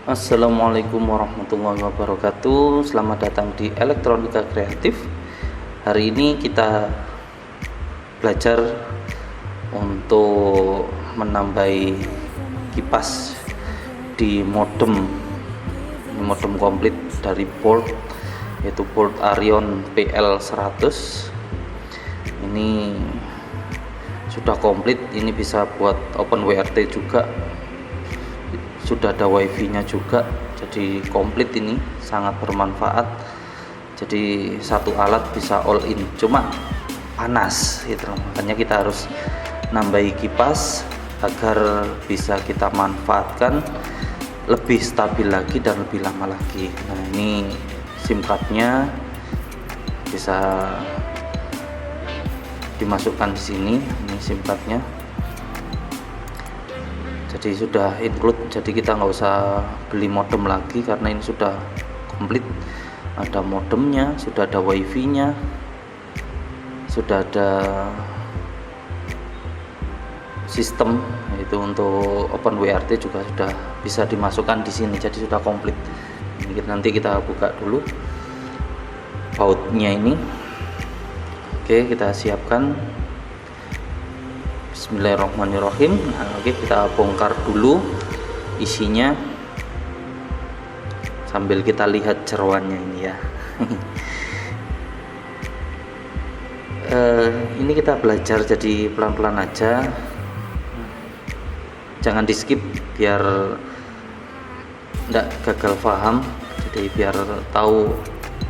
Assalamualaikum warahmatullahi wabarakatuh. Selamat datang di Elektronika Kreatif. Hari ini kita belajar untuk menambahi kipas di modem. Ini modem komplit dari board, yaitu board Arion PL100. Ini sudah komplit. Ini bisa buat Open WRT juga, sudah ada wifi nya juga, jadi komplit. Ini sangat bermanfaat. Jadi satu alat bisa all in, cuma panas gitu, makanya kita harus nambahi kipas agar bisa kita manfaatkan lebih stabil lagi dan lebih lama lagi. Nah, ini SIM cardnya bisa dimasukkan di sini. Ini SIM cardnya, jadi sudah include, jadi kita nggak usah beli modem lagi karena ini sudah komplit. Ada modemnya, sudah ada wifi nya, sudah ada sistem, yaitu untuk Open WRT juga sudah bisa dimasukkan di sini, jadi sudah komplit. Ini nanti kita buka dulu bautnya ini. Oke, kita siapkan. Bismillahirrahmanirrahim. Nah, oke, kita bongkar dulu isinya sambil kita lihat jeroannya ini ya. Ini kita belajar, jadi pelan-pelan aja, jangan di skip biar enggak gagal paham, jadi biar tahu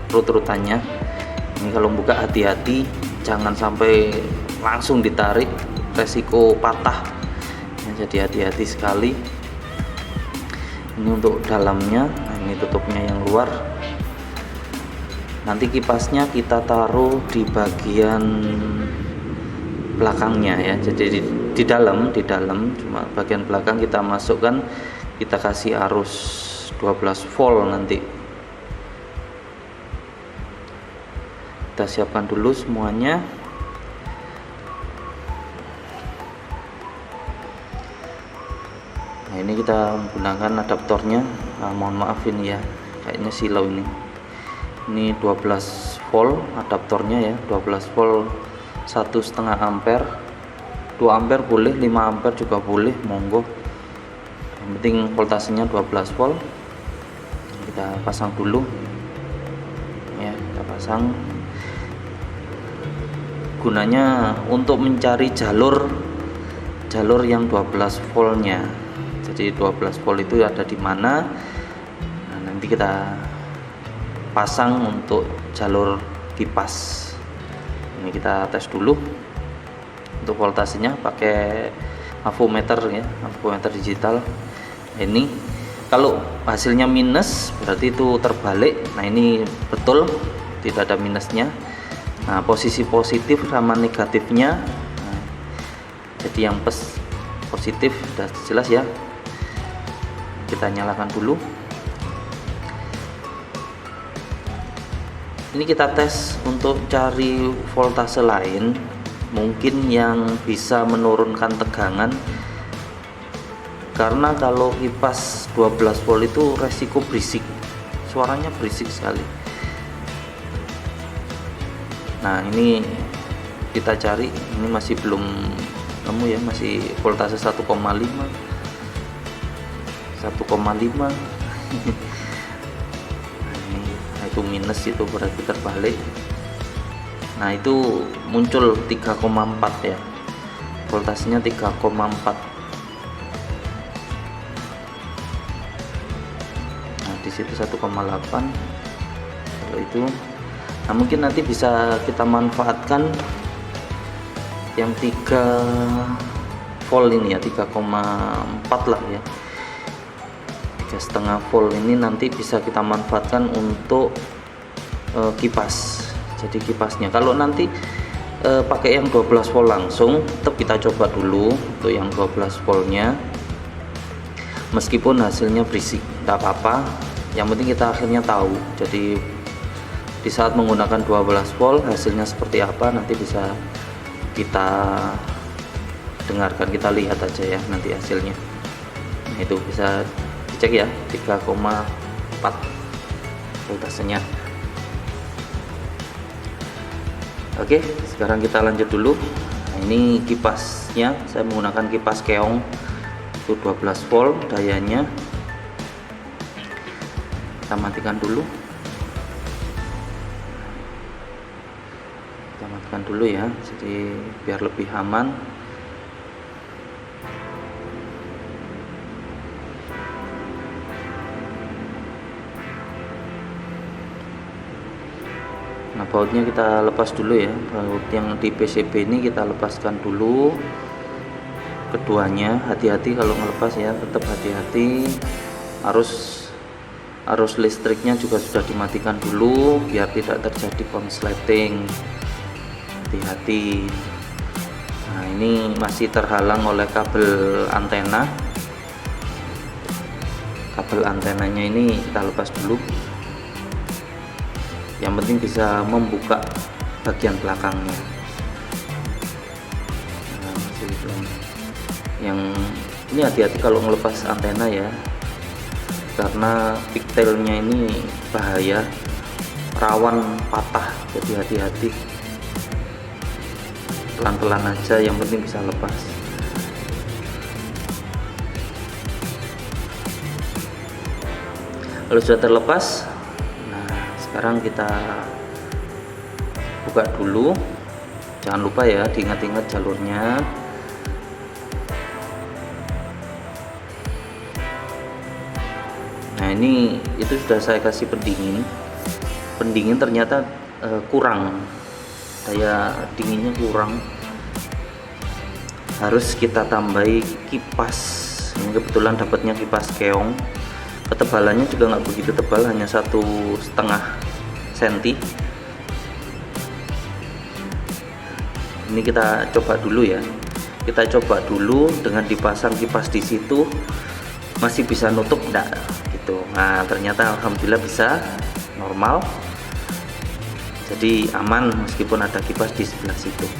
urut-urutannya. Ini kalau buka hati-hati, jangan sampai langsung ditarik, resiko patah ya, jadi hati-hati sekali. Ini untuk dalamnya. Nah, ini tutupnya yang luar. Nanti kipasnya kita taruh di bagian belakangnya ya, jadi di dalam cuma bagian belakang kita masukkan, kita kasih arus 12 volt. Nanti kita siapkan dulu semuanya. Nah, ini kita menggunakan adaptornya. Nah, mohon maaf ini ya, kayaknya silau ini 12 volt adaptornya ya, 12 volt 1,5 ampere, 2 ampere boleh, 5 ampere juga boleh, monggo, yang penting voltasenya 12 volt. Kita pasang dulu ya, kita pasang. Gunanya untuk mencari jalur yang 12 voltnya. Jadi 12 volt itu ada di mana. Nah, nanti kita pasang untuk jalur kipas. Ini kita tes dulu untuk voltasenya pakai avometer ya, avometer digital. Ini kalau hasilnya minus berarti itu terbalik. Nah, ini betul tidak ada minusnya. Nah, posisi positif sama negatifnya. Nah, jadi yang positif sudah jelas ya. Kita nyalakan dulu. Ini kita tes untuk cari voltase lain, mungkin yang bisa menurunkan tegangan, karena kalau kipas 12 volt itu resiko berisik, suaranya berisik sekali. Nah, ini kita cari, ini masih belum nemu ya, masih voltase 1,5. Itu minus, itu berarti terbalik. Nah, itu muncul 3,4 ya, voltasenya 3,4. Nah, di situ 1,8 kalau itu. Nah, mungkin nanti bisa kita manfaatkan yang 3 volt ini ya, 3,4 lah ya, 3,5 volt ini nanti bisa kita manfaatkan untuk kipas. Jadi kipasnya kalau nanti pakai yang 12 volt langsung, tetap kita coba dulu untuk yang 12 voltnya, meskipun hasilnya berisik tidak apa-apa, yang penting kita akhirnya tahu. Jadi di saat menggunakan 12 volt hasilnya seperti apa nanti bisa kita dengarkan, kita lihat aja ya nanti hasilnya. Nah, itu bisa dicek ya, 3,4 voltasenya. Oke, sekarang kita lanjut dulu. Nah, ini kipasnya, saya menggunakan kipas keong itu 12 volt dayanya. Kita matikan dulu. Kita matikan dulu ya, jadi biar lebih aman. Nah, bautnya kita lepas dulu ya. Baut yang di PCB ini kita lepaskan dulu keduanya. Hati-hati kalau ngelepas ya, tetap hati-hati. Arus listriknya juga sudah dimatikan dulu biar tidak terjadi konsleting. Hati-hati. Nah, ini masih terhalang oleh kabel antena. Kabel antenanya ini kita lepas dulu. Yang penting bisa membuka bagian belakangnya. Nah, yang ini hati-hati kalau ngelepas antena ya, karena pigtailnya ini bahaya, rawan patah, jadi hati-hati. Pelan-pelan aja, yang penting bisa lepas. Kalau sudah terlepas, sekarang kita buka dulu. Jangan lupa ya, diingat-ingat jalurnya. Nah, ini itu sudah saya kasih pendingin ternyata kurang, daya dinginnya kurang, harus kita tambahi kipas. Ini kebetulan dapatnya kipas keong. Ketebalannya juga nggak begitu tebal, hanya 1,5 cm. Ini kita coba dulu ya. Kita coba dulu dengan dipasang kipas di situ, masih bisa nutup enggak gitu. Nah, ternyata alhamdulillah bisa, normal. Jadi aman meskipun ada kipas di sebelah situ.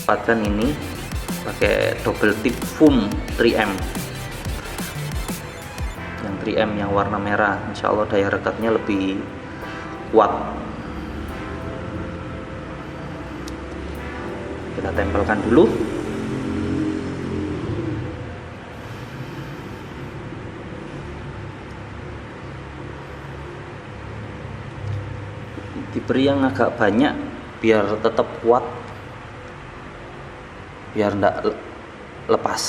Dapatkan ini pakai double tip foam 3M, yang 3M yang warna merah. Insya Allah daya rekatnya lebih kuat. Kita tempelkan dulu. Diberi yang agak banyak biar tetap kuat, biar tidak lepas,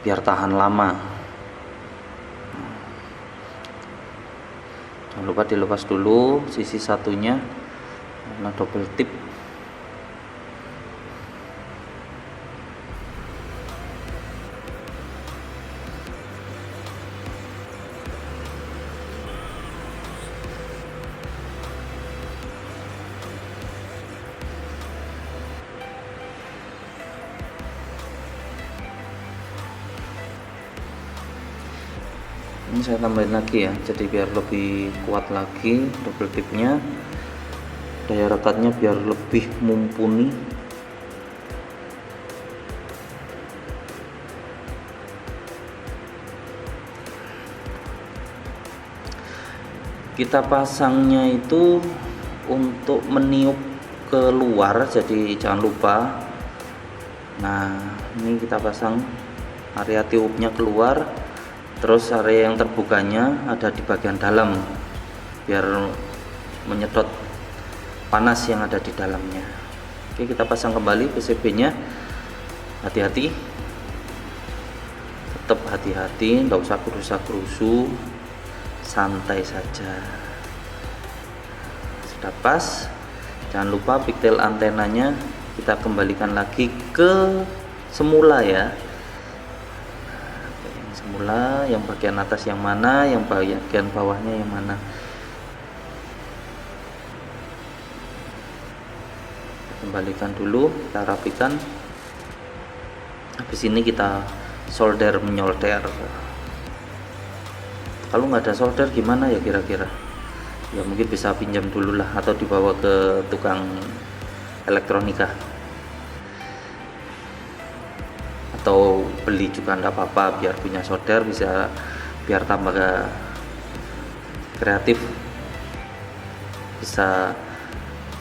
biar tahan lama. Jangan lupa dilepas dulu sisi satunya karena double tip. Ini saya tambahin lagi ya, jadi biar lebih kuat lagi double tipnya, daya rekatnya biar lebih mumpuni. Kita pasangnya itu untuk meniup keluar, jadi jangan lupa. Nah, ini kita pasang area tiupnya keluar, terus area yang terbukanya ada di bagian dalam biar menyedot panas yang ada di dalamnya. Oke, kita pasang kembali PCB nya. Hati-hati, tetap hati-hati, nggak usah kerusak-kerusu, santai saja. Sudah pas. Jangan lupa pigtail antenanya kita kembalikan lagi ke semula ya. Semula, yang bagian atas yang mana, yang bagian bawahnya yang mana. Kembalikan dulu, kita rapikan. Habis ini kita solder menyolder. Kalau nggak ada solder gimana ya kira-kira? Ya mungkin bisa pinjam dulu lah, atau dibawa ke tukang elektronika. atau beli juga enggak apa-apa, biar punya solder, bisa biar tambah kreatif, bisa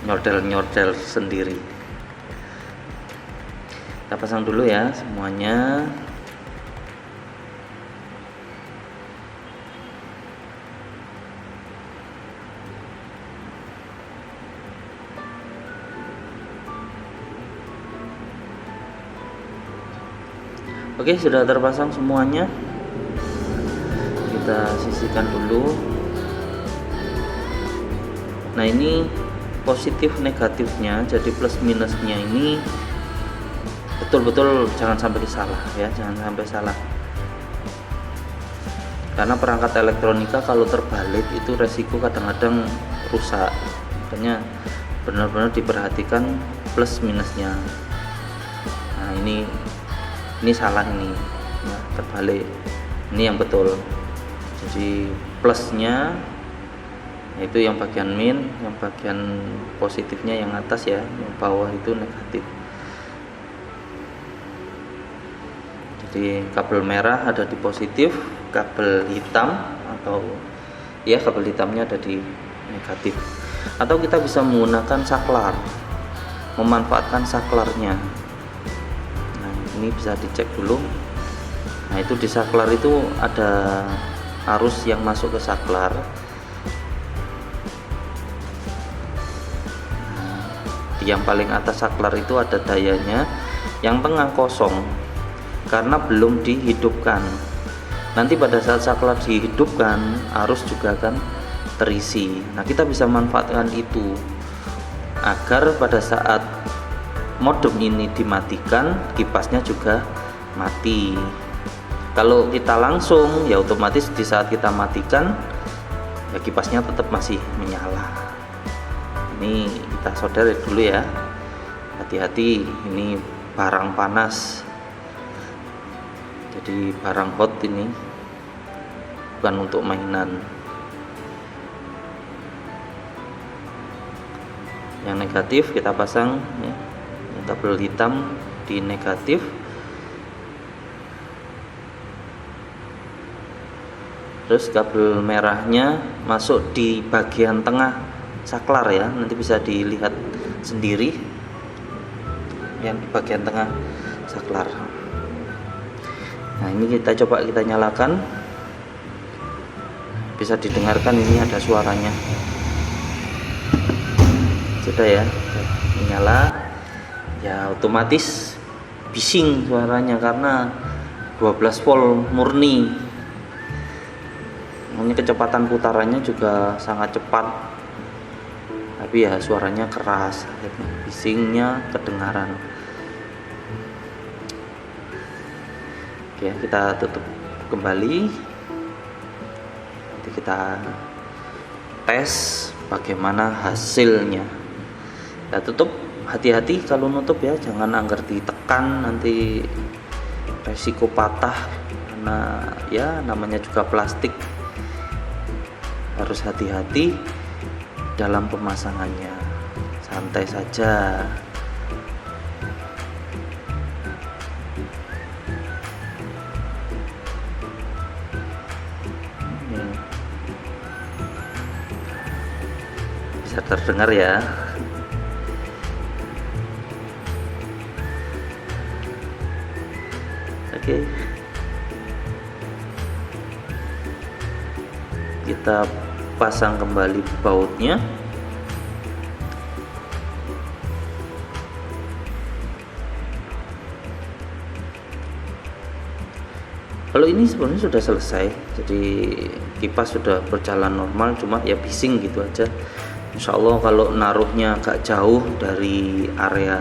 nyordel sendiri. Kita pasang dulu ya semuanya. Oke, sudah terpasang semuanya. Kita sisihkan dulu. Nah, ini positif negatifnya, jadi plus minusnya ini betul-betul jangan sampai salah ya, jangan sampai salah. Karena perangkat elektronika kalau terbalik itu resiko kadang-kadang rusak. Makanya benar-benar diperhatikan plus minusnya. Nah, ini salah ini ya, terbalik. Ini yang betul. Jadi plusnya itu yang bagian min, yang bagian positifnya yang atas ya, yang bawah itu negatif. Jadi kabel merah ada di positif, kabel hitam atau ya kabel hitamnya ada di negatif. Atau kita bisa menggunakan saklar, memanfaatkan saklarnya. Nah, ini bisa dicek dulu. Nah, itu di saklar itu ada arus yang masuk ke saklar. Di yang paling atas saklar itu ada dayanya, yang tengah kosong karena belum dihidupkan. Nanti pada saat saklar dihidupkan, arus juga akan terisi. Nah, kita bisa manfaatkan itu agar pada saat modem ini dimatikan, kipasnya juga mati. Kalau kita langsung, ya otomatis di saat kita matikan, ya kipasnya tetap masih menyala. Ini kita solder dulu ya. Hati-hati, ini barang panas. Jadi barang hot ini, bukan untuk mainan. Yang negatif kita pasang ya, yang kabel hitam di negatif. Terus kabel merahnya masuk di bagian tengah saklar ya, nanti bisa dilihat sendiri yang di bagian tengah saklar. Nah, ini kita coba kita nyalakan, bisa didengarkan ini ada suaranya. Sudah ya, nyala ya, otomatis bising suaranya karena 12 volt murni. Ini kecepatan putarannya juga sangat cepat, tapi ya suaranya keras, bisingnya kedengaran. Oke, kita tutup kembali. Nanti kita tes bagaimana hasilnya. Kita tutup, hati-hati kalau nutup ya, jangan anggar ditekan, nanti resiko patah karena ya namanya juga plastik. Harus hati-hati dalam pemasangannya, santai saja. Bisa terdengar ya. Oke, kita pasang kembali bautnya. Kalau ini sebenarnya sudah selesai, jadi kipas sudah berjalan normal, cuma ya bising gitu aja. Insya Allah kalau naruhnya agak jauh dari area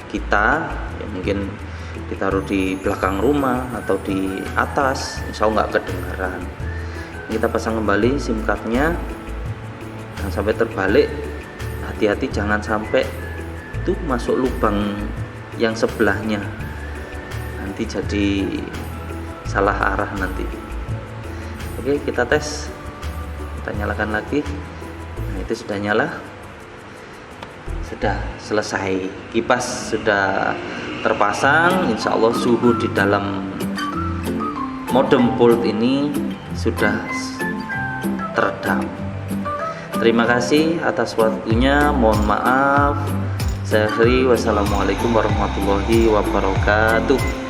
kita, ya mungkin ditaruh di belakang rumah atau di atas, insya Allah nggak kedengaran. Kita pasang kembali SIM cardnya, jangan sampai terbalik. Hati-hati jangan sampai itu masuk lubang yang sebelahnya, nanti jadi salah arah nanti. Oke, kita tes, kita nyalakan lagi. Nah, itu sudah nyala. sudah selesai, kipas sudah terpasang. Insya Allah suhu di dalam modem bolt ini sudah teredam. Terima kasih atas waktunya, mohon maaf. Saya akhiri, wassalamualaikum warahmatullahi wabarakatuh.